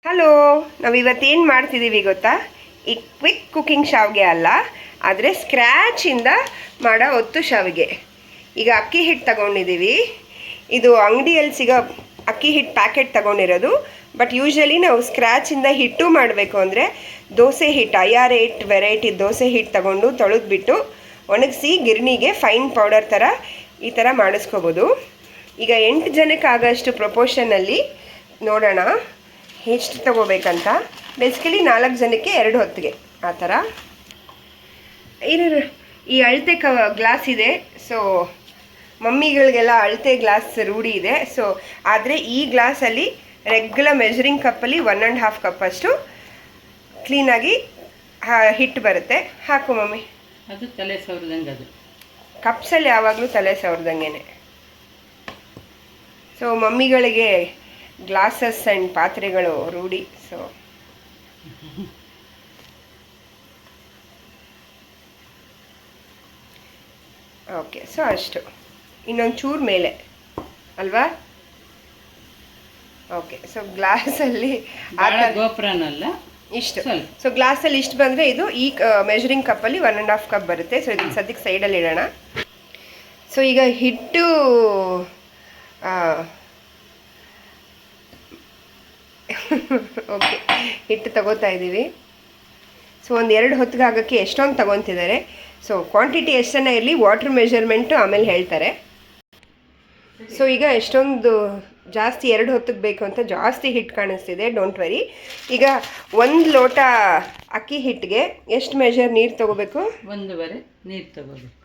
Hello, ನಾವು ಇವತ್ತೇನು ಮಾಡ್ತಿದ್ದೀವಿ ಗೊತ್ತಾ? ಈ ಕ್ವಿಕ್ ಕುಕಿಂಗ್ ಶಾವಿಗೆ ಅಲ್ಲ, ಆದರೆ ಸ್ಕ್ರ್ಯಾಚಿಂದ ಮಾಡೋ ಒತ್ತು ಶಾವಿಗೆ. ಈಗ ಅಕ್ಕಿ ಹಿಟ್ಟು ತಗೊಂಡಿದ್ದೀವಿ. ಇದು ಅಂಗಡಿಯಲ್ಲಿ ಸಿಗೋ ಅಕ್ಕಿ ಹಿಟ್ಟು ಪ್ಯಾಕೆಟ್ ತಗೊಂಡಿರೋದು. ಬಟ್ ಯೂಶ್ವಲಿ ನಾವು ಸ್ಕ್ರ್ಯಾಚಿಂದ ಹಿಟ್ಟು ಮಾಡಬೇಕು ಅಂದರೆ ದೋಸೆ ಹಿಟ್ಟು, IR8 ವೆರೈಟಿ ದೋಸೆ ಹಿಟ್ಟು ತಗೊಂಡು ತೊಳೆದ್ಬಿಟ್ಟು ಒಣಗಿಸಿ ಗಿರಣಿಗೆ ಫೈನ್ ಪೌಡರ್ ಥರ ಈ ಥರ ಮಾಡಿಸ್ಕೋಬೋದು. ಈಗ 8 ಜನಕ್ಕೆ ಆಗೋಷ್ಟು ಪ್ರಪೋರ್ಷನಲ್ಲಿ ನೋಡೋಣ ಎಷ್ಟು ತಗೋಬೇಕಂತ. ಬೇಸಿಕಲಿ 4 ಜನಕ್ಕೆ 2 ಹೊತ್ತಿಗೆ ಆ ಥರ. ಈ ಅಳತೆ ಗ್ಲಾಸ್ ಇದೆ. ಸೊ ಮಮ್ಮಿಗಳಿಗೆಲ್ಲ ಅಳತೆ ಗ್ಲಾಸ್ ರೂಢಿ ಇದೆ. ಸೊ ಆದರೆ ಈ ಗ್ಲಾಸಲ್ಲಿ ರೆಗ್ಯುಲರ್ ಮೆಜರಿಂಗ್ ಕಪ್ಪಲ್ಲಿ 1.5 ಕಪ್ ಅಷ್ಟು ಕ್ಲೀನಾಗಿ ಹಿಟ್ಟು ಬರುತ್ತೆ. ಹಾಕು ಮಮ್ಮಿ. ಅದು ತಲೆ ಸವರ್ದಂಗೆ. ಅದು ಕಪ್ಸಲ್ಲಿ ಯಾವಾಗಲೂ ತಲೆ ಸವರ್ದಂಗೆ. ಸೊ ಮಮ್ಮಿಗಳಿಗೆ ಗ್ಲಾಸಸ್ ಆ್ಯಂಡ್ ಪಾತ್ರೆಗಳು ರೂಢಿ. ಸೊ ಓಕೆ, ಸೊ ಅಷ್ಟು, ಇನ್ನೊಂದು ಚೂರು ಮೇಲೆ ಅಲ್ವಾ? ಓಕೆ, ಸೊ ಗ್ಲಾಸಲ್ಲಿ ಗೋಪುರನಲ್ಲ ಇಷ್ಟು. ಸೊ ಗ್ಲಾಸಲ್ಲಿ ಇಷ್ಟು ಬಂದರೆ ಇದು ಈ ಮೆಜರಿಂಗ್ ಕಪ್ಪಲ್ಲಿ 1.5 ಕಪ್ ಬರುತ್ತೆ. ಸೊ ಇದನ್ನು ಸದ್ಯಕ್ಕೆ ಸೈಡಲ್ಲಿ ಇಡೋಣ. ಸೊ ಈಗ ಹಿಟ್ಟು ಓಕೆ, ಹಿಟ್ಟು ತಗೋತಾ ಇದ್ದೀವಿ. ಸೊ ಒಂದು 2 ಹೊತ್ತಿಗೆ ಆಗೋಕ್ಕೆ ಎಷ್ಟೊಂದು ತಗೊತಿದ್ದಾರೆ. ಸೊ ಕ್ವಾಂಟಿಟಿ ಎಷ್ಟನ್ನ ಇರಲಿ, ವಾಟ್ರ್ ಮೆಜರ್ಮೆಂಟು ಆಮೇಲೆ ಹೇಳ್ತಾರೆ. ಸೊ ಈಗ ಎಷ್ಟೊಂದು ಜಾಸ್ತಿ 2 ಹೊತ್ತಿಗೆ ಬೇಕು ಅಂತ ಜಾಸ್ತಿ ಹಿಟ್ಟು ಕಾಣಿಸ್ತಿದೆ. Don't worry. ಈಗ 1 ಲೋಟ ಅಕ್ಕಿ ಹಿಟ್ಟಿಗೆ ಎಷ್ಟು ಮೆಜರ್ ನೀರು ತೊಗೋಬೇಕು? 1.5 ನೀರು ತೊಗೋಬೇಕು.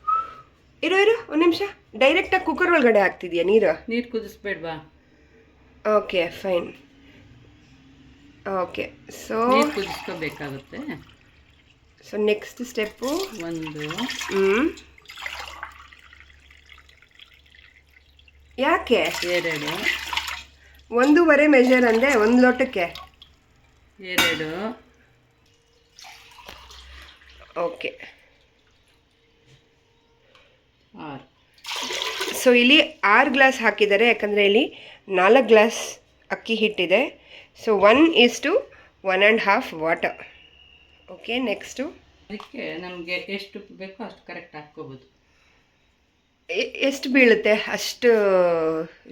ಇರು ಒಂದು ನಿಮಿಷ. ಡೈರೆಕ್ಟಾಗಿ ಕುಕ್ಕರ್ ಒಳಗಡೆ ಹಾಕ್ತಿದ್ಯಾ ನೀರು ಕುದಿಸ್ಬೇಡ್ವಾ? Okay, fine. ಓಕೆ, ಸೊ ಕುದಿಸ್ಕೋಬೇಕಾಗುತ್ತೆ. So next step 1. ಯಾಕೆ 2? 1.5 ಮೆಜರ್ ಅಂದೆ 1 ಲೋಟಕ್ಕೆ. 2. ಓಕೆ, 6. ಸೊ ಇಲ್ಲಿ 6 ಗ್ಲಾಸ್ ಹಾಕಿದ್ದಾರೆ, ಯಾಕಂದರೆ ಇಲ್ಲಿ 4 ಗ್ಲಾಸ್ ಅಕ್ಕಿ ಹಿಟ್ಟಿದೆ. So 1:1.5 water. ಓಕೆ, ನೆಕ್ಸ್ಟು ಅದಕ್ಕೆ ನಮಗೆ ಎಷ್ಟು ಬೇಕೋ ಅಷ್ಟು ಕರೆಕ್ಟ್ ಹಾಕ್ಕೋಬೋದು. ಎಷ್ಟು ಬೀಳುತ್ತೆ ಅಷ್ಟು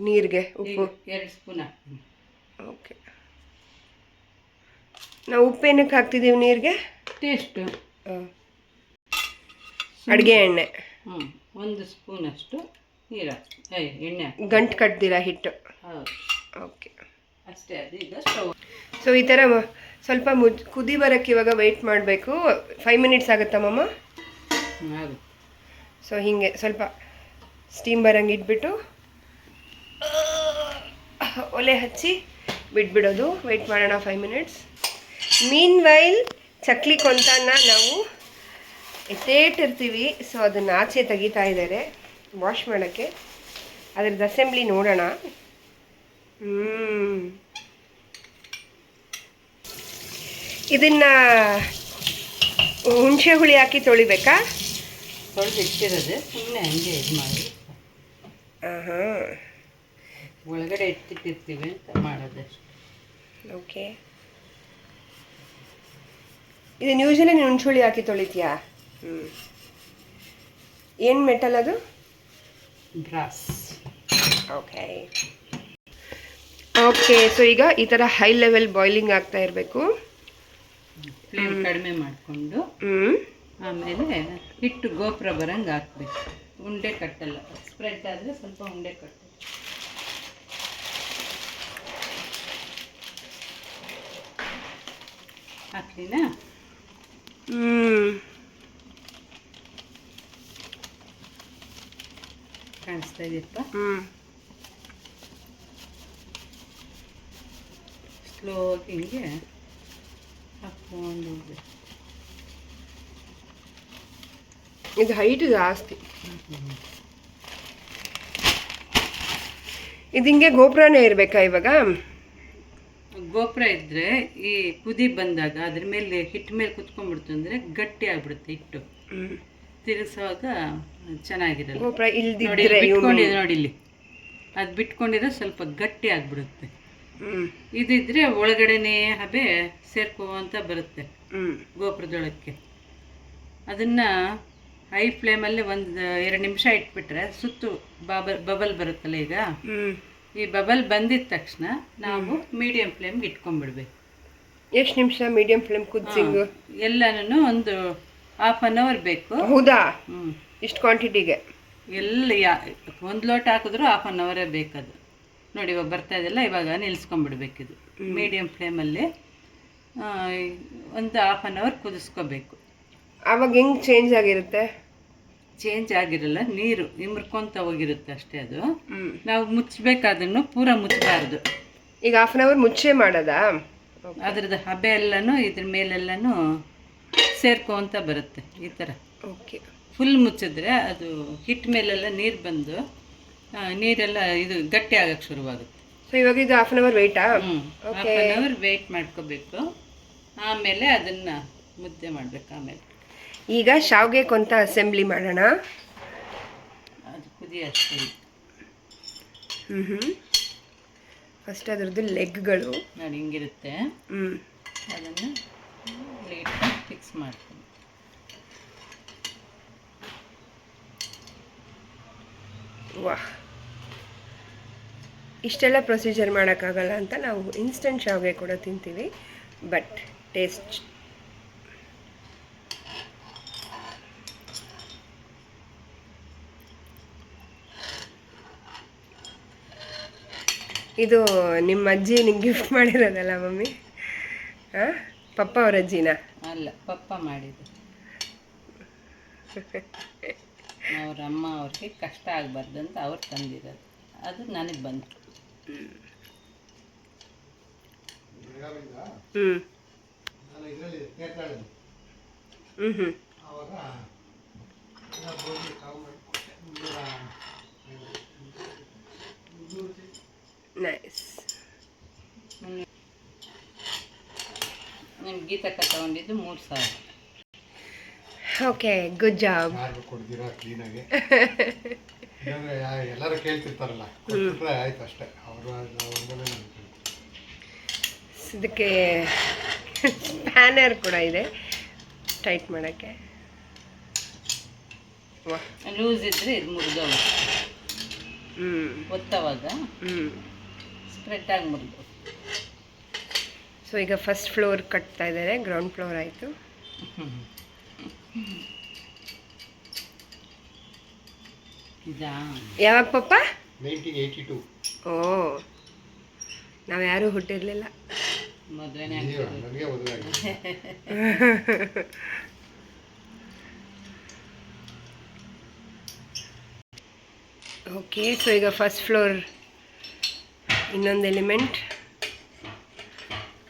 ನೀರಿಗೆ ಉಪ್ಪು? 2 ಸ್ಪೂನ್ ಹಾಕ್ತೀನಿ. ಓಕೆ, ನಾವು ಉಪ್ಪು ಏನಕ್ಕೆ ಹಾಕ್ತಿದ್ದೀವಿ ನೀರಿಗೆ? ಟೇಸ್ಟು. ಅಡುಗೆ ಎಣ್ಣೆ 1 ಸ್ಪೂನಷ್ಟು ನೀರು ಎಣ್ಣೆ ಗಂಟು ಕಟ್ದಿರ ಹಿಟ್ಟು. ಹೌದು, ಓಕೆ, ಅಷ್ಟೇ. ಅದು ಈಗ ಸ್ಟವ್. ಸೊ ಈ ಥರ ಸ್ವಲ್ಪ ಕುದಿ ಬರೋಕ್ಕೆ ಇವಾಗ ವೆಯ್ಟ್ ಮಾಡಬೇಕು. 5 ಮಿನಿಟ್ಸ್ ಆಗುತ್ತಾ ಮಮ್ಮ? ಆಗುತ್ತೆ. ಸೊ ಹೀಗೆ ಸ್ವಲ್ಪ ಸ್ಟೀಮ್ ಬರಂಗೆ ಇಟ್ಬಿಟ್ಟು ಒಲೆ ಹಚ್ಚಿ ಬಿಟ್ಬಿಡೋದು. ವೆಯ್ಟ್ ಮಾಡೋಣ 5 ಮಿನಿಟ್ಸ್. ಮೀನ್ ವೈಲ್ ಚಕ್ಲಿ ಕೊಂತನ ನಾವು ಎತ್ತೇಟಿರ್ತೀವಿ. ಸೊ ಅದನ್ನು ಆಚೆ ತೆಗಿತಾ ಇದ್ದಾರೆ ವಾಶ್ ಮಾಡೋಕ್ಕೆ. ಅದ್ರದ್ದು ಅಸೆಂಬ್ಲಿ ನೋಡೋಣ. ಇದನ್ನು ಹುಣಸೆ ಹುಳಿ ಹಾಕಿ ತೊಳಿಬೇಕಾ? ತೊಳೆದಿಟ್ಟಿರೋದೆ ಸುಮ್ಮನೆ ಹಂಗೆ ಇದು ಮಾಡಿ. ಒಳಗಡೆ ಇಟ್ಟಿರ್ತೀವಿ ಅಂತ ಮಾಡೋದಷ್ಟು. ಓಕೆ, ಇದನ್ನು ಯೂಶಲಿ ನೀನು ಹುಣಸೆ ಹುಳಿ ಹಾಕಿ ತೊಳಿತೀಯಾ? ಏನು ಮೆಟಲ್ ಅದು? ಬ್ರಾಸ್. ಓಕೆ ಓಕೆ, ಸೊ ಈಗ ಈ ಥರ ಹೈ ಲೆವೆಲ್ ಬಾಯ್ಲಿಂಗ್ ಆಗ್ತಾ ಇರಬೇಕು. ಫ್ಲೇಮ್ ಕಡಿಮೆ ಮಾಡಿಕೊಂಡು ಆಮೇಲೆ ಹಿಟ್ಟು ಗೋಪುರ ಬರಂಗೆ ಹಾಕ್ಬೇಕು. ಉಂಡೆ ಕಟ್ಟಲ್ಲ, ಸ್ಪ್ರೆಡ್ ಆದರೆ ಸ್ವಲ್ಪ ಉಂಡೆ ಕಟ್ಟು. ಹಾಕ್ತೀನಾ? ಕಾಣಿಸ್ತಾ ಇದೆಯಪ್ಪ? ಸ್ಲೋ ಹಿಂಗೆ ಹಾಕ್ಕೊಂಡು ಹೋಗ್ಬೇಕು. ಇದು ಹೈಟ್ ಜಾಸ್ತಿ. ಇದು ಹಿಂಗೆ ಗೋಪುರನೇ ಇರಬೇಕಾ ಇವಾಗ? ಗೋಪುರ ಇದ್ದರೆ ಈ ಕುದಿ ಬಂದಾಗ ಅದ್ರ ಮೇಲೆ ಹಿಟ್ಟು ಮೇಲೆ ಕುತ್ಕೊಂಡ್ಬಿಡ್ತು ಅಂದರೆ ಗಟ್ಟಿ ಆಗ್ಬಿಡುತ್ತೆ ಹಿಟ್ಟು. ತಿರುಗಿಸುವಾಗ ಚೆನ್ನಾಗಿರಲ್ಲ. ಗೋಪುರ ಇಲ್ದಿದ್ರೆ ಬಿಟ್ಕೊಂಡಿದೆ ನೋಡಿ, ಇಲ್ಲಿ ಅದು ಬಿಟ್ಕೊಂಡಿರೋ ಸ್ವಲ್ಪ ಗಟ್ಟಿ ಆಗಿಬಿಡುತ್ತೆ. ಹ್ಞೂ ಇದಿದ್ರೆ ಒಳಗಡೆನೇ ಹಬೆ ಸೇರ್ಕೋವಂತ ಬರುತ್ತೆ ಹ್ಞೂ ಗೋಪುರದೊಳಕ್ಕೆ. ಅದನ್ನು ಹೈ ಫ್ಲೇಮಲ್ಲಿ ಒಂದು 2 ನಿಮಿಷ ಇಟ್ಬಿಟ್ರೆ ಸುತ್ತು ಬಬಲ್ ಬರುತ್ತಲ್ಲ ಈಗ, ಹ್ಞೂ ಈ ಬಬಲ್ ಬಂದಿದ ತಕ್ಷಣ ನಾವು ಮೀಡಿಯಂ ಫ್ಲೇಮ್ಗೆ ಇಟ್ಕೊಂಡ್ಬಿಡ್ಬೇಕು. ಎಷ್ಟು ನಿಮಿಷ ಮೀಡಿಯಂ ಫ್ಲೇಮ್ ಕುದಿಸಿಂಗು? ಎಲ್ಲನೂ ಒಂದು 1/2 hour ಬೇಕು. ಹೌದಾ? ಹ್ಞೂ ಇಷ್ಟು ಕ್ವಾಂಟಿಟಿಗೆ ಎಲ್ಲ ಒಂದು ಲೋಟ ಹಾಕಿದ್ರು 1/2 hour ಬೇಕದು. ನೋಡಿ ಇವಾಗ ಬರ್ತಾ ಇದೆಲ್ಲ, ಇವಾಗ ನಿಲ್ಲಿಸ್ಕೊಂಡ್ಬಿಡ್ಬೇಕಿದು ಮೀಡಿಯಂ ಫ್ಲೇಮಲ್ಲಿ ಒಂದು 1/2 hour ಕುದಿಸ್ಕೋಬೇಕು. ಆವಾಗ ಹೆಂಗೆ ಚೇಂಜ್ ಆಗಿರುತ್ತೆ? ಚೇಂಜ್ ಆಗಿರಲ್ಲ, ನೀರು ಇಮ್ರ್ಕೊಂತ ಹೋಗಿರುತ್ತೆ ಅಷ್ಟೇ ಅದು. ಹ್ಞೂ ನಾವು ಮುಚ್ಚಬೇಕಾದನ್ನು ಪೂರ ಮುಚ್ಚಬಾರ್ದು. ಈಗ 1/2 hour ಮುಚ್ಚೆ ಮಾಡೋದಾ? ಅದ್ರದ್ದು ಹಬೆ ಎಲ್ಲನೂ ಇದ್ರ ಮೇಲೆಲ್ಲನೂ ಸೇರ್ಕೊಂತ ಬರುತ್ತೆ ಈ ಥರ. ಓಕೆ. ಫುಲ್ ಮುಚ್ಚಿದ್ರೆ ಅದು ಹಿಟ್ಟು ಮೇಲೆಲ್ಲ ನೀರು ಬಂದು ನೀರೆಲ್ಲ ಇದು ಗಟ್ಟಿ ಆಗಕ್ಕೆ ಶುರುವಾಗುತ್ತೆ. ಸೊ ಇವಾಗ ಇದು 1/2 hour ವೆಯ್ಟಾ? 1/2 hour ವೆಯ್ಟ್ ಮಾಡ್ಕೋಬೇಕು. ಆಮೇಲೆ ಅದನ್ನು ಮುದ್ದೆ ಮಾಡಬೇಕು. ಆಮೇಲೆ ಈಗ ಶಾವಿಗೆ ಕೊಂತ ಅಸೆಂಬ್ಲಿ ಮಾಡೋಣ. ಅದು ಕುದಿಯಷ್ಟು. ಹ್ಞೂ ಫಸ್ಟ್ ಅದರದ್ದು ಲೆಗ್ಗಳು ನೋಡಿ ಹಿಂಗಿರುತ್ತೆ. ಅದನ್ನು ಲೈಟಾಗಿ ಫಿಕ್ಸ್ ಮಾಡ್ತೀನಿ. ವಾಹ್, ಇಷ್ಟೆಲ್ಲ ಪ್ರೊಸೀಜರ್ ಮಾಡೋಕ್ಕಾಗಲ್ಲ ಅಂತ ನಾವು ಇನ್ಸ್ಟೆಂಟ್ ಶಾವಿಗೆ ಕೂಡ ತಿಂತೀವಿ, ಬಟ್ ಟೇಸ್ಟ್ ಇದು ನಿಮ್ಮ ಅಜ್ಜಿ ನಿಂಗೆ ಗಿಫ್ಟ್ ಮಾಡಿರೋದಲ್ಲ ಮಮ್ಮಿ? ಹಾಂ, ಪಪ್ಪ ಅವ್ರ ಅಜ್ಜಿನ? ಅಲ್ಲ, ಪಪ್ಪ ಮಾಡಿದ್ದು. ಅವ್ರ ಅಮ್ಮ ಅವ್ರಿಗೆ ಕಷ್ಟ ಆಗಬಾರ್ದು ಅಂತ ಅವ್ರು ತಂದಿರೋದು. ಅದು ನನಗೆ ಬಂತು. ಹ್ಞೂ ಹ್ಞೂ ನೈಸ್. ನಿಮ್ಮ ಗೀತಕ್ಕ ತಗೊಂಡಿದ್ದು 3,000. Okay, good job. ಕೊಡ್ತೀರಾ ಕ್ಲೀನಾಗಿ? ಎಲ್ಲರೂ ಕೇಳ್ತಿರ್ತಾರಲ್ಲ, ಆಯ್ತು ಅಷ್ಟೇ. ಇದಕ್ಕೆ ಸ್ಪ್ಯಾನರ್ ಕೂಡ ಇದೆ ಟೈಟ್ ಮಾಡೋಕ್ಕೆ. ಲೂಸ್ ಇದ್ರೆ ಇದು ಮುರಿದೋಗುತ್ತೆ. ಒತ್ತವಾಗ ಹ್ಞೂ ಸ್ಪ್ರೆಡ್ ಆಗಿ ಮುರಿದು. ಸೊ ಈಗ ಫಸ್ಟ್ ಫ್ಲೋರ್ ಕಟ್ತಾ ಇದ್ದಾರೆ, ಗ್ರೌಂಡ್ ಫ್ಲೋರ್ ಆಯಿತು. ಯಾವಾಗ ಪಪ್ಪ? 1982. ಓ, ನಾವು ಯಾರೂ ಹುಟ್ಟಿರಲಿಲ್ಲ. ಮದುವೆನೇ ನನಗೆ ಮದುವೆ ಆಗಿದೆ. ಓಕೆ, ಸೊ ಈಗ ಫಸ್ಟ್ ಫ್ಲೋರ್ ಇನ್ನೊಂದು ಎಲಿಮೆಂಟ್.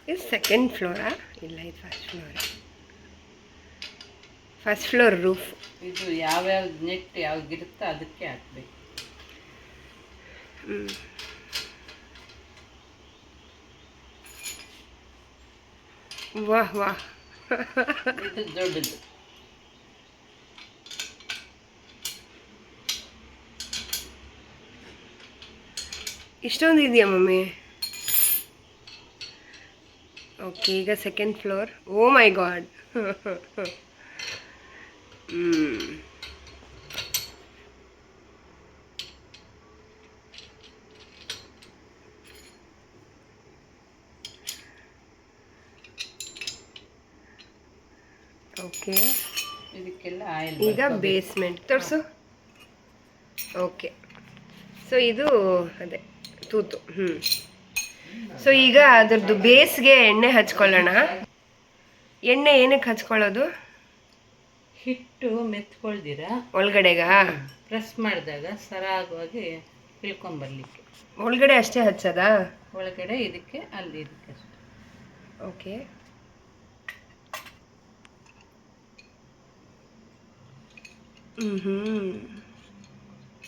ಇದು ಸೆಕೆಂಡ್ ಫ್ಲೋರಾ? ಇಲ್ಲ, ಇದು first floor. First floor roof. ಇದು ಯಾವ್ಯಾವ ನೆಟ್ ಯಾವ್ದಿರುತ್ತೋ ಅದಕ್ಕೆ ಹಾಕ್ಬೇಕು. ವಾಹ್ ವಾಹ್. ಇದು ದೊಡ್ಡದು. ಇಷ್ಟೊಂದು ಇದೆಯಾ ಮಮ್ಮಿ? ಓಕೆ, ಈಗ second floor. O my god. Okay, ಇದಕ್ಕೆಲ್ಲ ಆಯಿಲ್. ಈಗ ಬೇಸ್ಮೆಂಟ್ ತೋರಿಸು. ಓಕೆ, ಸೊ ಇದು ಅದೇ ತೂತು. ಸೊ ಈಗ ಅದರದ್ದು ಬೇಸ್ಗೆ ಎಣ್ಣೆ ಹಚ್ಕೊಳ್ಳೋಣ. ಎಣ್ಣೆ ಏನಕ್ಕೆ ಹಚ್ಕೊಳ್ಳೋದು? ಹಿಟ್ಟು ಮೆತ್ಕೊಳ್ದಿರ ಒಳಗಡೆಗ ಪ್ರೆಸ್ ಮಾಡಿದಾಗ ಸರಾಗವಾಗಿ ಇಳ್ಕೊಂಬರ್ಲಿಕ್ಕೆ. ಒಳಗಡೆ ಅಷ್ಟೇ ಹಚ್ಚೋದಾ? ಒಳಗಡೆ ಇದಕ್ಕೆ, ಅಲ್ಲಿ ಇದಕ್ಕೆ ಅಷ್ಟೇ. ಓಕೆ.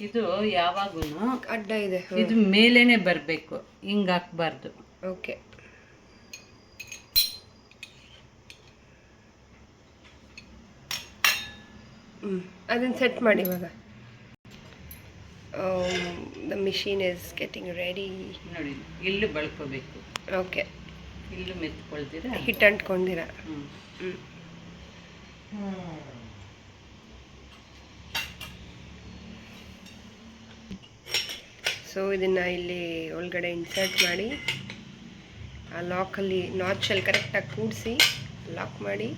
ಇದು ಯಾವಾಗೂ ಅಡ್ಡ ಇದೆ. ಇದು ಮೇಲೇನೆ ಬರಬೇಕು, ಹಿಂಗೆ ಹಾಕ್ಬಾರ್ದು. ಓಕೆ. ಅದನ್ನು ಸೆಟ್ ಮಾಡಿ ಇವಾಗ. The machine is getting ready. ನೋಡಿ ಇಲ್ಲೂ ಬಳ್ಕೋಬೇಕು, ಓಕೆ. ಇಲ್ಲೂ ಮೆತ್ಕೊಳ್ತೀರಾ, ಹಿಟ್ಟು ಅಂಟ್ಕೊಂಡಿರ. ಸೊ ಇದನ್ನು ಇಲ್ಲಿ ಒಳಗಡೆ ಇನ್ಸರ್ಟ್ ಮಾಡಿ ಆ ಲಾಕಲ್ಲಿ ನಾಚಲ್ಲಿ ಕರೆಕ್ಟಾಗಿ ಕೂಡಿಸಿ ಲಾಕ್ ಮಾಡಿ.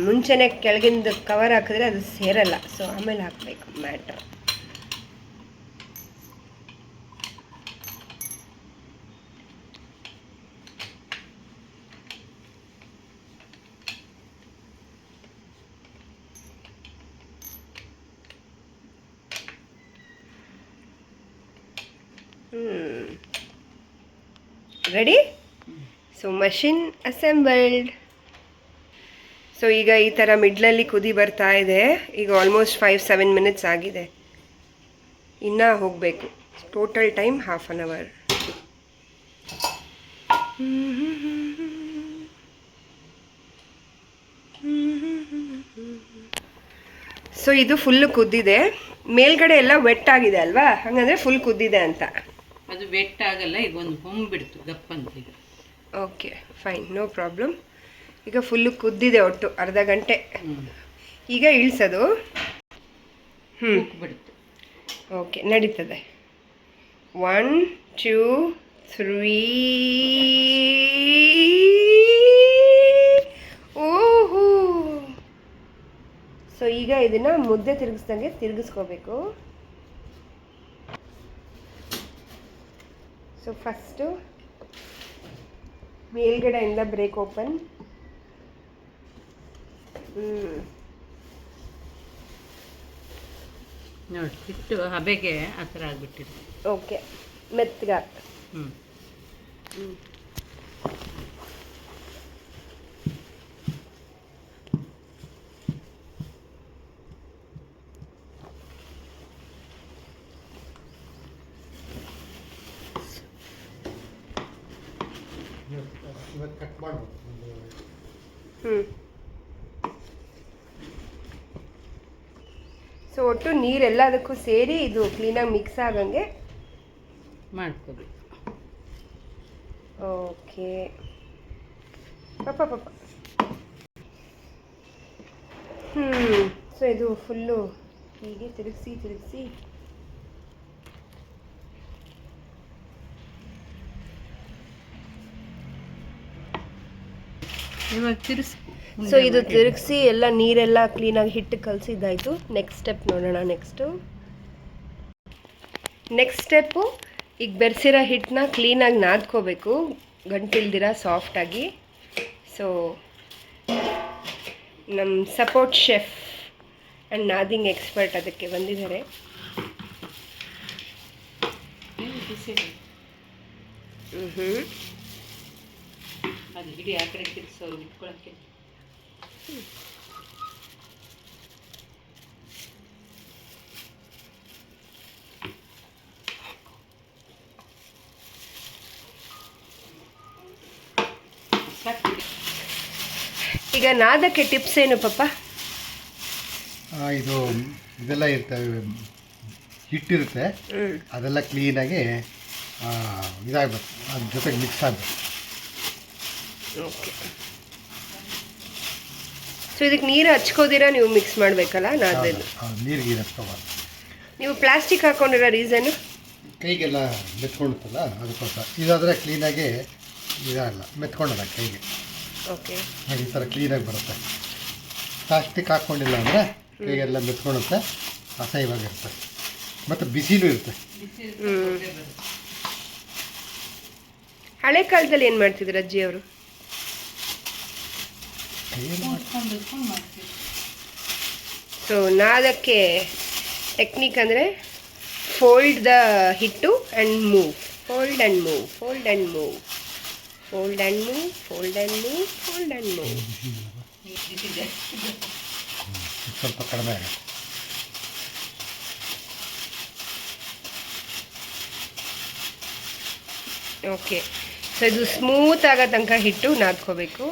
ಮುಂಚೆನೇ ಕೆಳಗಿಂದ ಕವರ್ ಹಾಕಿದ್ರೆ ಅದು ಸೇರಲ್ಲ, ಸೊ ಆಮೇಲೆ ಹಾಕಬೇಕು matter. Ready. So machine assembled. So ಈಗ ಈ ಥರ ಮಿಡ್ಲಲ್ಲಿ ಕುದಿ ಬರ್ತಾ ಇದೆ. ಈಗ ಆಲ್ಮೋಸ್ಟ್ 5-7 ಮಿನಿಟ್ಸ್ ಆಗಿದೆ, ಇನ್ನೂ ಹೋಗಬೇಕು. Total time 1/2 hour. ಸೊ ಇದು ಫುಲ್ಲು ಕುದ್ದಿದೆ, ಮೇಲ್ಗಡೆ ಎಲ್ಲ ವೆಟ್ ಆಗಿದೆ ಅಲ್ವಾ, ಹಾಗಂದ್ರೆ ಫುಲ್ ಕುದ್ದಿದೆ ಅಂತ. ಅದು ವೆಟ್ ಆಗಲ್ಲ, ಈಗ ಒಂದು ಹೊಂಬಿಡ್ತು ಗಪ್ಪಂತ. ಈಗ ಓಕೆ ಫೈನ್, ನೋ ಪ್ರಾಬ್ಲಮ್. ಈಗ ಫುಲ್ಲು ಕುದ್ದಿದೆ ಒಟ್ಟು ಅರ್ಧ ಗಂಟೆ. ಈಗ ಇಳಿಸೋದು. ಬಿಡ್ತು. ಓಕೆ, ನಡೀತದೆ. 1 2 3. ಓಹೋ. ಸೊ ಈಗ ಇದನ್ನು ಮುದ್ದೆ ತಿರುಗಿಸ್ದಂಗೆ ತಿರುಗಿಸ್ಕೋಬೇಕು. ಸೊ ಫಸ್ಟು ಮೇಲ್ಗಡೆಯಿಂದ ಬ್ರೇಕ್ ಓಪನ್. ನೋಡಿ ಹಿಟ್ಟು ಹಬೆಗೆ ಆ ಥರ ಆಗಿಬಿಟ್ಟಿದೆ. ಓಕೆ, ಮೆತ್ತಗ. ಇವತ್ತು ಕಟ್ ಮಾಡ್ಬೋದು. ಸೊ ಒಟ್ಟು ನೀರೆಲ್ಲದಕ್ಕೂ ಸೇರಿ ಇದು ಕ್ಲೀನಾಗಿ ಮಿಕ್ಸ್ ಆಗಂಗೆ ಮಾಡ್ಕೋಬೇಕು. ಓಕೆ ಪಾಪ. ಸೊ ಇದು ಫುಲ್ಲು ಹೀಗೆ ತಿರುಗಿಸಿ ಇವಾಗ ತಿರ್ಸಿ. ಸೊ ಇದು ತಿರುಗಿಸಿ ಎಲ್ಲ ನೀರೆಲ್ಲ ಕ್ಲೀನಾಗಿ ಹಿಟ್ಟು ಕಲಸಿದ್ದಾಯಿತು. ನೆಕ್ಸ್ಟ್ ಸ್ಟೆಪ್ ನೋಡೋಣ. ನೆಕ್ಸ್ಟ್ ಸ್ಟೆಪ್ಪು, ಈಗ ಬೆರೆಸಿರೋ ಹಿಟ್ಟನ್ನ ಕ್ಲೀನಾಗಿ ನಾದ್ಕೋಬೇಕು, ಗಂಟಿಲ್ದಿರ ಸಾಫ್ಟಾಗಿ. ಸೊ ನಮ್ಮ ಸಪೋರ್ಟ್ ಶೆಫ್ ಆ್ಯಂಡ್ ನಾದಿಂಗ್ ಎಕ್ಸ್ಪರ್ಟ್ ಅದಕ್ಕೆ ಬಂದಿದ್ದಾರೆ. ಅದು ಹಿಡಿ ಆ ಕಡೆ ತಿರ್ಸೋ ಇಟ್ಕೊಳಕ್ಕೆ. ಈಗ ನಾದಕ್ಕೆ ಟಿಪ್ಸ್ ಏನು ಪಾಪ? ಇದೆಲ್ಲ ಇರ್ತವೆ, ಹಿಟ್ಟಿರುತ್ತೆ, ಅದೆಲ್ಲ ಕ್ಲೀನಾಗಿ ಇದಾಗಬೇಕು, ಅದ್ರ ಜೊತೆಗೆ ಮಿಕ್ಸ್ ಆಗಬೇಕು. ಓಕೆ. ಸೊ ಇದಕ್ಕೆ ನೀರು ಹಚ್ಕೋದಿರ ನೀವು ಮಿಕ್ಸ್ ಮಾಡಬೇಕಲ್ಲ ನಾದೆಲ್ಲ? ನೀರಿಗೆ ಹಚ್ಕೋಬಾರ್ದು. ನೀವು ಪ್ಲಾಸ್ಟಿಕ್ ಹಾಕೊಂಡಿರೋ ರೀಸನ್ನು? ಕೈಗೆಲ್ಲ ಮೆತ್ಕೊಂಡುತ್ತಲ್ಲ ಅದಕ್ಕೋಸ್ಕರ. ಇದಾದರೆ ಕ್ಲೀನಾಗಿ ಇದಾಗಲ್ಲ, ಮೆತ್ಕೊಂಡಲ್ಲ ಕೈಗೆ. ಓಕೆ, ಹಾಗೆ ಈ ಥರ ಕ್ಲೀನಾಗಿ ಬರುತ್ತೆ. ಪ್ಲಾಸ್ಟಿಕ್ ಹಾಕ್ಕೊಂಡಿಲ್ಲ ಅಂದರೆ ಕೈಗೆಲ್ಲ ಮೆತ್ಕೊಳುತ್ತೆ, ಅಸಹ್ಯವಾಗಿರುತ್ತೆ, ಮತ್ತು ಬಿಸಿಲೂ ಇರುತ್ತೆ. ಹಳೆ ಕಾಲದಲ್ಲಿ ಏನು ಮಾಡ್ತಿದ್ರು ಅಜ್ಜಿಯವರು? ಸೊ ನಾದಕ್ಕೆ ಟೆಕ್ನಿಕ್ ಅಂದರೆ ಫೋಲ್ಡ್ ದ ಹಿಟ್ಟು and move, fold and move, fold and move, fold and move, fold and move, fold and move. ಸ್ವಲ್ಪ ಕಡಿಮೆ ಆಗುತ್ತೆ. ಓಕೆ. ಸೊ ಇದು ಸ್ಮೂತ್ ಆಗೋ ತನಕ ಹಿಟ್ಟು ನಾದ್ಕೋಬೇಕು.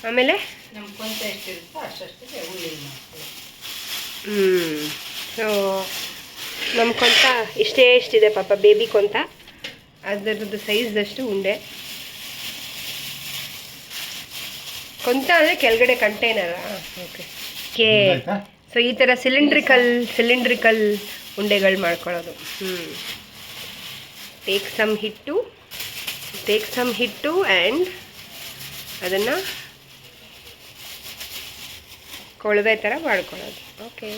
ಆಮೇಲೆ ನಮ್ಮ ಕೊಂತ ಎಷ್ಟಿರುತ್ತೋ ಅಷ್ಟೇ ಉಳ್ಳಿ ಮಾಡ್ತೀವಿ. ಸೊ ನಮ್ಮ ಕೊಂತ ಇಷ್ಟಿದೆ ಪಾಪ, ಬೇಬಿ ಕೊಂತ. ಅದರದ್ದು ಸೈಜ್ದಷ್ಟು ಉಂಡೆ. ಕೊಂತ ಅಂದರೆ ಕೆಳಗಡೆ ಕಂಟೈನರ. ಓಕೆ. ಆಯ್ತಾ? ಸೊ ಈ ಥರ ಸಿಲಿಂಡ್ರಿಕಲ್ ಉಂಡೆಗಳು ಮಾಡ್ಕೊಳ್ಳೋದು. ಟೇಕ್ ಸಮ್ ಹಿಟ್ಟು ಆ್ಯಂಡ್ ಅದನ್ನು ಕೊಳವೆ ಥರ ಮಾಡ್ಕೊಳ್ಳೋದು. Okay.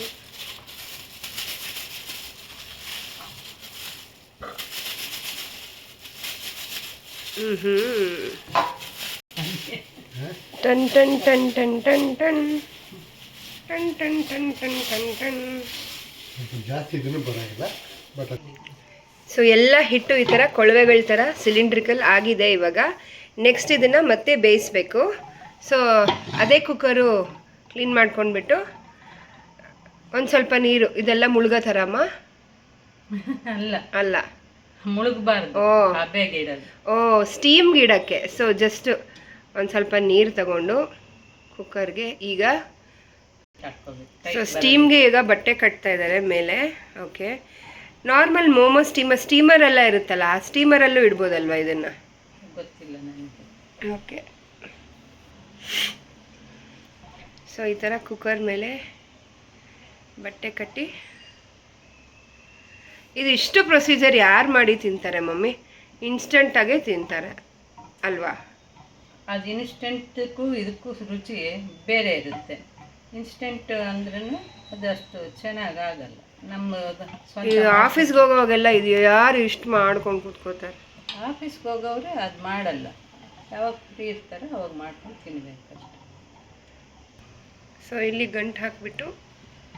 Ton ton ton ton ton ton ton ton ton ton ton ton. ಜಾಸ್ತಿ ಇದನ್ನು ಬರೋಲ್ಲ, ಬಟ್ ಸೊ ಎಲ್ಲ ಹಿಟ್ಟು ಈ ಥರ ಕೊಳವೆಗಳ ಥರ ಸಿಲಿಂಡ್ರಿಕಲ್ ಆಗಿದೆ. ಇವಾಗ ನೆಕ್ಸ್ಟ್ ಇದನ್ನು ಮತ್ತೆ ಬೇಯಿಸ್ಬೇಕು. ಸೊ ಅದೇ ಕುಕ್ಕರು ಕ್ಲೀನ್ ಮಾಡ್ಕೊಂಡ್ಬಿಟ್ಟು ಒಂದು ಸ್ವಲ್ಪ ನೀರು, ಇದೆಲ್ಲ ಮುಳುಗೋ ಥರಮ್ಮ? ಅಲ್ಲ, ಮುಳುಗಬಾರ್ದು. ಓ ಬೇಗ ಇಡೋದು. ಸ್ಟೀಮ್ಗೆ ಇಡೋಕ್ಕೆ. ಸೊ ಜಸ್ಟ್ ಒಂದು ಸ್ವಲ್ಪ ನೀರು ತಗೊಂಡು ಕುಕ್ಕರ್ಗೆ ಈಗ ಸೊ ಸ್ಟೀಮ್ಗೆ ಈಗ ಬಟ್ಟೆ ಕಟ್ತಾ ಇದ್ದಾರೆ ಮೇಲೆ. ಓಕೆ. ನಾರ್ಮಲ್ ಮೋಮೋ ಸ್ಟೀಮರ್ ಎಲ್ಲ ಇರುತ್ತಲ್ಲ, ಆ ಸ್ಟೀಮರಲ್ಲೂ ಇಡ್ಬೋದಲ್ವಾ ಇದನ್ನು? ಗೊತ್ತಿಲ್ಲ ನನಗೆ. ಓಕೆ. ಸೊ ಈ ಥರ ಕುಕ್ಕರ್ ಮೇಲೆ ಬಟ್ಟೆ ಕಟ್ಟಿ, ಇದು ಇಷ್ಟು ಪ್ರೊಸೀಜರ್ ಯಾರು ಮಾಡಿ ತಿಂತಾರೆ ಮಮ್ಮಿ? ಇನ್ಸ್ಟಂಟಾಗೆ ತಿಂತಾರೆ ಅಲ್ವಾ? ಅದು ಇನ್ಸ್ಟೆಂಟ್ಗೂ ಇದಕ್ಕೂ ರುಚಿ ಬೇರೆ ಇರುತ್ತೆ. ಇನ್ಸ್ಟೆಂಟ್ ಅಂದ್ರೂ ಅದಷ್ಟು ಚೆನ್ನಾಗಾಗಲ್ಲ. ನಮ್ಮ ಇದು ಆಫೀಸ್ಗೆ ಹೋಗೋವಾಗೆಲ್ಲ ಇದು ಯಾರು ಇಷ್ಟು ಮಾಡ್ಕೊಂಡು ಕೂತ್ಕೋತಾರೆ? ಆಫೀಸ್ಗೆ ಹೋಗೋವ್ರೆ ಅದು ಮಾಡಲ್ಲ. ಯಾವಾಗ ಫ್ರೀ ಇರ್ತಾರೆ ಅವಾಗ ಮಾಡ್ಕೊಂಡು ತಿನ್ಬೇಕಷ್ಟೆ. ಸೊ ಇಲ್ಲಿ ಗಂಟು ಹಾಕಿಬಿಟ್ಟು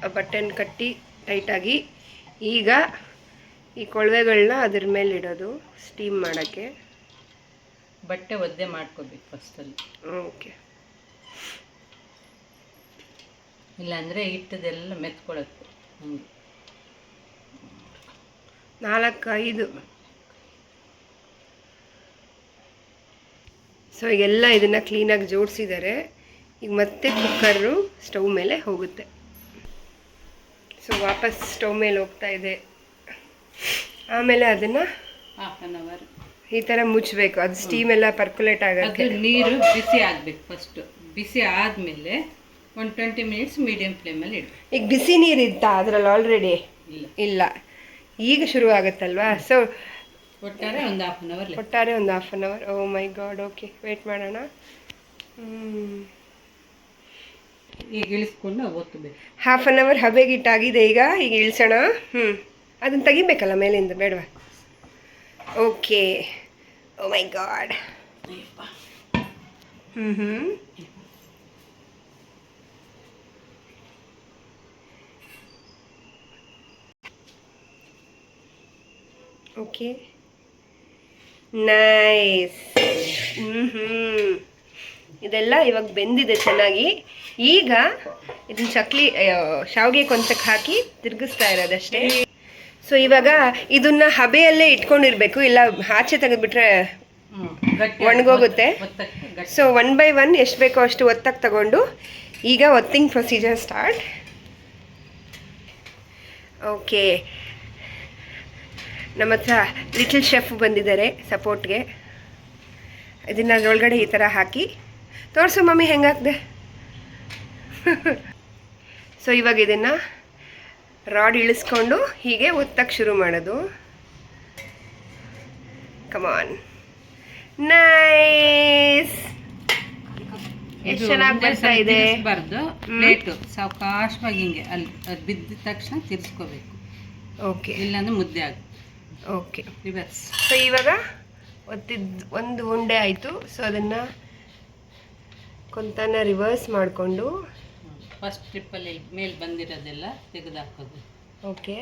ಆ ಬಟ್ಟೆನ ಕಟ್ಟಿ ಟೈಟಾಗಿ ಈಗ ಈ ಕೊಳವೆಗಳನ್ನ ಅದ್ರ ಮೇಲೆ ಇಡೋದು ಸ್ಟೀಮ್ ಮಾಡೋಕ್ಕೆ. ಬಟ್ಟೆ ಒದ್ದೆ ಮಾಡ್ಕೋಬೇಕು ಫಸ್ಟಲ್ಲಿ. ಓಕೆ. ಇಲ್ಲಾಂದರೆ ಹಿಟ್ಟದೆಲ್ಲ ಮೆತ್ಕೊಳತ್ತೆ. ಹಂಗೆ 4-5. ಸೊ ಈಗೆಲ್ಲ ಇದನ್ನು ಕ್ಲೀನಾಗಿ ಜೋಡಿಸಿದ್ದಾರೆ. ಈಗ ಮತ್ತೆ ಕುಕ್ಕರು ಸ್ಟವ್ ಮೇಲೆ ಹೋಗುತ್ತೆ. ಸೊ ವಾಪಸ್ ಸ್ಟವ್ ಮೇಲೆ ಹೋಗ್ತಾ ಇದೆ. ಆಮೇಲೆ ಅದನ್ನು ಹಾಫ್ ಆನ್ ಅವರ್ ಈ ಥರ ಮುಚ್ಚಬೇಕು. ಅದು ಸ್ಟೀಮ್ ಎಲ್ಲ ಪರ್ಕುಲೇಟ್ ಆಗೋಕ್ಕೆ. ಅದು ನೀರು ಬಿಸಿ ಆಗಬೇಕು ಫಸ್ಟು. ಬಿಸಿ ಆದಮೇಲೆ ಒಂದು 20 ಮಿನಿಟ್ಸ್ ಮೀಡಿಯಮ್ ಫ್ಲೇಮಲ್ಲಿ ಇಡಬೇಕು. ಈಗ ಬಿಸಿ ನೀರು ಇತ್ತಾ ಅದರಲ್ಲಿ ಆಲ್ರೆಡಿ? ಇಲ್ಲ, ಈಗ ಶುರು ಆಗುತ್ತಲ್ವಾ? ಸೊ ಒಟ್ಟಾರೆ ಒಂದು half an hour. Half an hour. Oh my god. Okay, wait ಮಾಡೋಣ. ಈಗ ಇಳಿಸ್ಕೊಂಡು ಒತ್ತಬೇಕು. ಹಾಫ್ ಆನ್ ಅವರ್ ಹಬೆಗೆ ಇಟ್ಟಾಗಿದೆ. ಈಗ ಇಳಿಸೋಣ. ಅದನ್ನು ತೆಗಿಬೇಕಲ್ಲ ಮೇಲಿಂದ, ಬೇಡವಾ? Okay. Oh my god. Okay, nice. ಇದೆಲ್ಲ ಇವಾಗ ಬೆಂದಿದೆ ಚೆನ್ನಾಗಿ. ಈಗ ಇದನ್ನ ಶಾವಿಗೆ ಕೊಂಚಕ್ಕೆ ಹಾಕಿ ತಿರುಗಿಸ್ತಾ ಇರೋದಷ್ಟೇ. ಸೊ ಇವಾಗ ಇದನ್ನ ಹಬೆಯಲ್ಲೇ ಇಟ್ಕೊಂಡಿರ್ಬೇಕು, ಇಲ್ಲ ಆಚೆ ತೆಗೆದ್ಬಿಟ್ರೆ ಒಣಗೋಗುತ್ತೆ. ಸೊ 1 by 1 ಎಷ್ಟು ಬೇಕೋ ಅಷ್ಟು ಒತ್ತಕ್ಕೆ ತಗೊಂಡು ಈಗ ಒತ್ತಿಂಗ್ ಪ್ರೊಸೀಜರ್ ಸ್ಟಾರ್ಟ್. ಓಕೆ, ನಮ್ಮ ಹತ್ರ ಲಿಟಲ್ ಶೆಫ್ ಬಂದಿದ್ದಾರೆ ಸಪೋರ್ಟ್ಗೆ. ಇದನ್ನು ಅದರೊಳಗಡೆ ಈ ಥರ ಹಾಕಿ ತೋರಿಸು ಮಮ್ಮಿ ಹೆಂಗಾಗ್ದೆ. ಸೊ ಇವಾಗ ಇದನ್ನು ರಾಡ್ ಇಳಿಸ್ಕೊಂಡು ಹೀಗೆ ಒತ್ತಕ್ಕೆ ಶುರು ಮಾಡೋದು. ಕಮಾನ್, ನೈಸ್. ಎಷ್ಟು ಚೆನ್ನಾಗಿ ಬರ್ತಾ ಇದೆ. ಪ್ಲೇಟು ಸಾವಕಾಶವಾಗಿ ಹಿಂಗೆ ಅಲ್ಲಿ ಅದು ಬಿದ್ದ ತಕ್ಷಣ ತಿರ್ಸ್ಕೋಬೇಕು. ಓಕೆ, ಇಲ್ಲಾಂದ್ರೆ ಮುದ್ದೆ ಆಗುತ್ತೆ. Okay, reverse. ಸೊ ಇವಾಗ ಒಂದು ಉಂಡೆ ಆಯಿತು. ಸೊ ಅದನ್ನು ಕೊಂತನ ರಿವರ್ಸ್ ಮಾಡಿಕೊಂಡು ಫಸ್ಟ್ ಟ್ರಿಪ್ಪಲ್ಲಿ ಮೇಲೆ ಬಂದಿರೋದೆಲ್ಲ ತೆಗೆದು ಹಾಕೋದು. ಓಕೆ,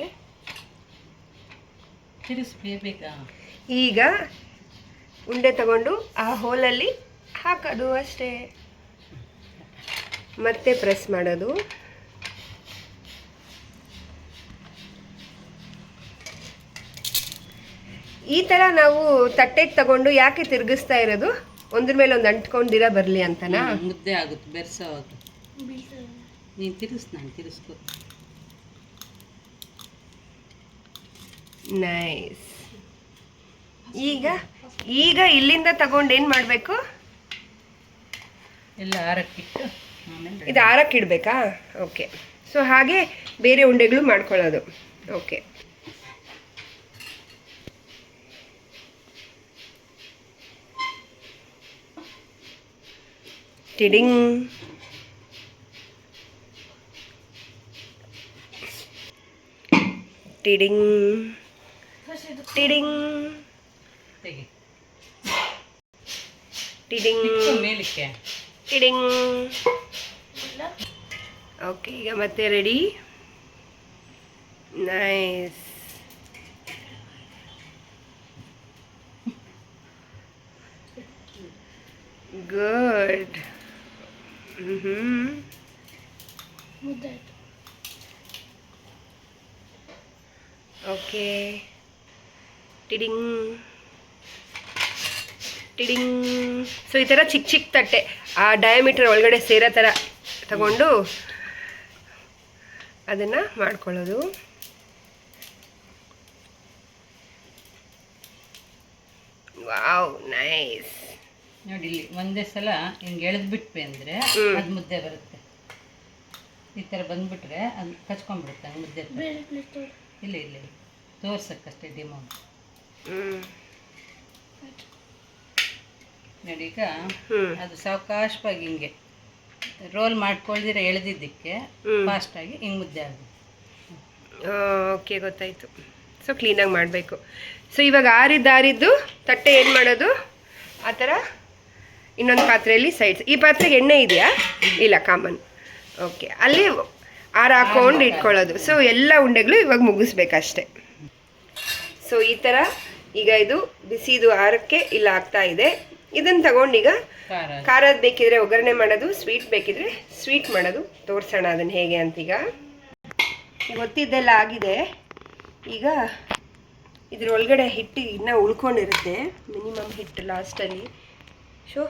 ತಿರ್ಸ್ಬೇಕ. ಈಗ ಉಂಡೆ ತಗೊಂಡು ಆ ಹೋಲಲ್ಲಿ ಹಾಕೋದು ಅಷ್ಟೇ. ಮತ್ತೆ ಪ್ರೆಸ್ ಮಾಡೋದು. ಈ ಥರ ನಾವು ತಟ್ಟೆಗೆ ತಗೊಂಡು ಯಾಕೆ ತಿರುಗಿಸ್ತಾ ಇರೋದು? ಒಂದ್ರ ಮೇಲೆ ಒಂದು ಅಂಟ್ಕೊಂಡಿರ ಬರಲಿ ಅಂತನಾ? ಮುದ್ದೆ ಆಗುತ್ತೆ ಬೆರೆಸೋವಾಗ. ನೀನು ನಾನು ತಿರ್ಸ್ಕೊ. ನೈಸ್. ಈಗ ಇಲ್ಲಿಂದ ತಗೊಂಡು ಏನು ಮಾಡಬೇಕು? ಎಲ್ಲ ಆರಕ್ಕಿಟ್ಟು ಆಮೇಲೆ ಇದು ಆರಕ್ಕೆ ಇಡಬೇಕಾ? ಓಕೆ. ಸೊ ಹಾಗೆ ಬೇರೆ ಉಂಡೆಗಳು ಮಾಡ್ಕೊಳ್ಳೋದು. ಓಕೆ. ಟಿಡಿಂಗ್ ಟಿಡಿಂಗ್ ಟಿಡಿಂಗ್ ತೆಗಿ ಟಿಡಿಂಗ್ ಮೇಲಕ್ಕೆ. ಟಿಡಿಂಗ್. ಓಕೆ, ಈಗ ಮತ್ತೆ ರೆಡಿ. ನೈಸ್. ಗುಡ್. ಓಕೆ. ಟಿಡಿಂಗ್ ಟಿಡಿಂಗ್. ಸೊ ಈ ಥರ ಚಿಕ್ಕ ಚಿಕ್ಕ ತಟ್ಟೆ ಆ ಡಯಾಮೀಟರ್ ಒಳಗಡೆ ಸೇರೋ ಥರ ತಗೊಂಡು ಅದನ್ನು ಮಾಡ್ಕೊಳ್ಳೋದು. Wow, nice. ನೋಡಿ ಇಲ್ಲಿ ಒಂದೇ ಸಲ ಹಿಂಗೆ ಎಳೆದ್ಬಿಟ್ವಿ ಅಂದರೆ ಅದು ಮುದ್ದೆ ಬರುತ್ತೆ. ಈ ಥರ ಬಂದ್ಬಿಟ್ರೆ ಅದು ಕಚ್ಕೊಂಡ್ಬಿಡುತ್ತೆ ಹಂಗೆ ಮುದ್ದೆ. ಇಲ್ಲ ಇಲ್ಲ ತೋರ್ಸಕ್ಕಷ್ಟೇ ಡಿಮೋ. ನೋಡಿ ಈಗ ಅದು ಸಾವಕಾಶವಾಗಿ ಹಿಂಗೆ ರೋಲ್ ಮಾಡ್ಕೊಳ್ದಿರ ಎಳೆದಿದ್ದಕ್ಕೆ ಫಾಸ್ಟಾಗಿ ಹಿಂಗೆ ಮುದ್ದೆ ಆಗುತ್ತೆ. ಓಕೆ, ಗೊತ್ತಾಯಿತು. ಸೊ ಕ್ಲೀನಾಗಿ ಮಾಡಬೇಕು. ಸೊ ಇವಾಗ ಆರಿದ್ದು ತಟ್ಟೆ ಏನು ಮಾಡೋದು? ಆ ಥರ ಇನ್ನೊಂದು ಪಾತ್ರೆಯಲ್ಲಿ ಸೈಡ್ಸ್. ಈ ಪಾತ್ರೆಗೆ ಎಣ್ಣೆ ಇದೆಯಾ? ಇಲ್ಲ, ಕಾಮನ್. ಓಕೆ, ಅಲ್ಲಿ ಆರು ಹಾಕೊಂಡು ಇಟ್ಕೊಳ್ಳೋದು. ಸೊ ಎಲ್ಲ ಉಂಡೆಗಳು ಇವಾಗ ಮುಗಿಸ್ಬೇಕಷ್ಟೆ. ಸೊ ಈ ಥರ ಈಗ ಇದು ಬಿಸಿದು ಆರಕ್ಕೆ ಇಲ್ಲ ಆಗ್ತಾ ಇದೆ. ಇದನ್ನು ತಗೊಂಡೀಗ ಖಾರದ ಬೇಕಿದ್ರೆ ಒಗ್ಗರಣೆ ಮಾಡೋದು, ಸ್ವೀಟ್ ಬೇಕಿದ್ರೆ ಸ್ವೀಟ್ ಮಾಡೋದು ತೋರಿಸೋಣ ಅದನ್ನು ಹೇಗೆ ಅಂತೀಗ. ಗೊತ್ತಿದ್ದೆಲ್ಲ ಆಗಿದೆ. ಈಗ ಇದ್ರೊಳಗಡೆ ಹಿಟ್ಟು ಇನ್ನೂ ಉಳ್ಕೊಂಡಿರುತ್ತೆ, ಮಿನಿಮಮ್ ಹಿಟ್ಟು ಲಾಸ್ಟಲ್ಲಿ. ಸೊ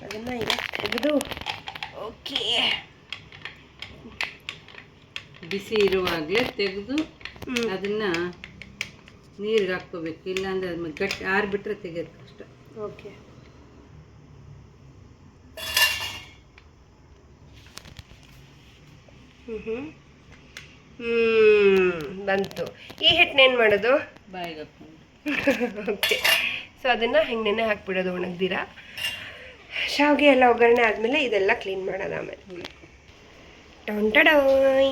ಅದನ್ನು ಈಗ ತೆಗೆದು ಓಕೆ ಬಿಸಿ ಇರುವಾಗಲೇ ತೆಗೆದು ಅದನ್ನು ನೀರಿಗೆ ಹಾಕ್ಕೋಬೇಕು. ಇಲ್ಲಾಂದರೆ ಅದು ಗಟ್ಟಿ ಆರಿಬಿಟ್ರೆ ತೆಗೆಯೋದು ಕಷ್ಟ. ಓಕೆ. ಬಂತು. ಈ ಹಿಟ್ಟನ್ನೇನು ಮಾಡೋದು? ಬಾಯಿಗೆ ಹಾಕ್ಕೊಂಡು. ಓಕೆ. ಸೊ ಅದನ್ನು ಹಿಂಗೆ ನೆನೆ ಹಾಕ್ಬಿಡೋದು ಒಣಗ್ದಿರ. ಶಾವಿಗೆ ಎಲ್ಲ ಒಗ್ಗರಣೆ ಆದಮೇಲೆ ಇದೆಲ್ಲ ಕ್ಲೀನ್ ಮಾಡೋದು ಆಮೇಲೆ. ಟೊಂಟಡಾಯ್.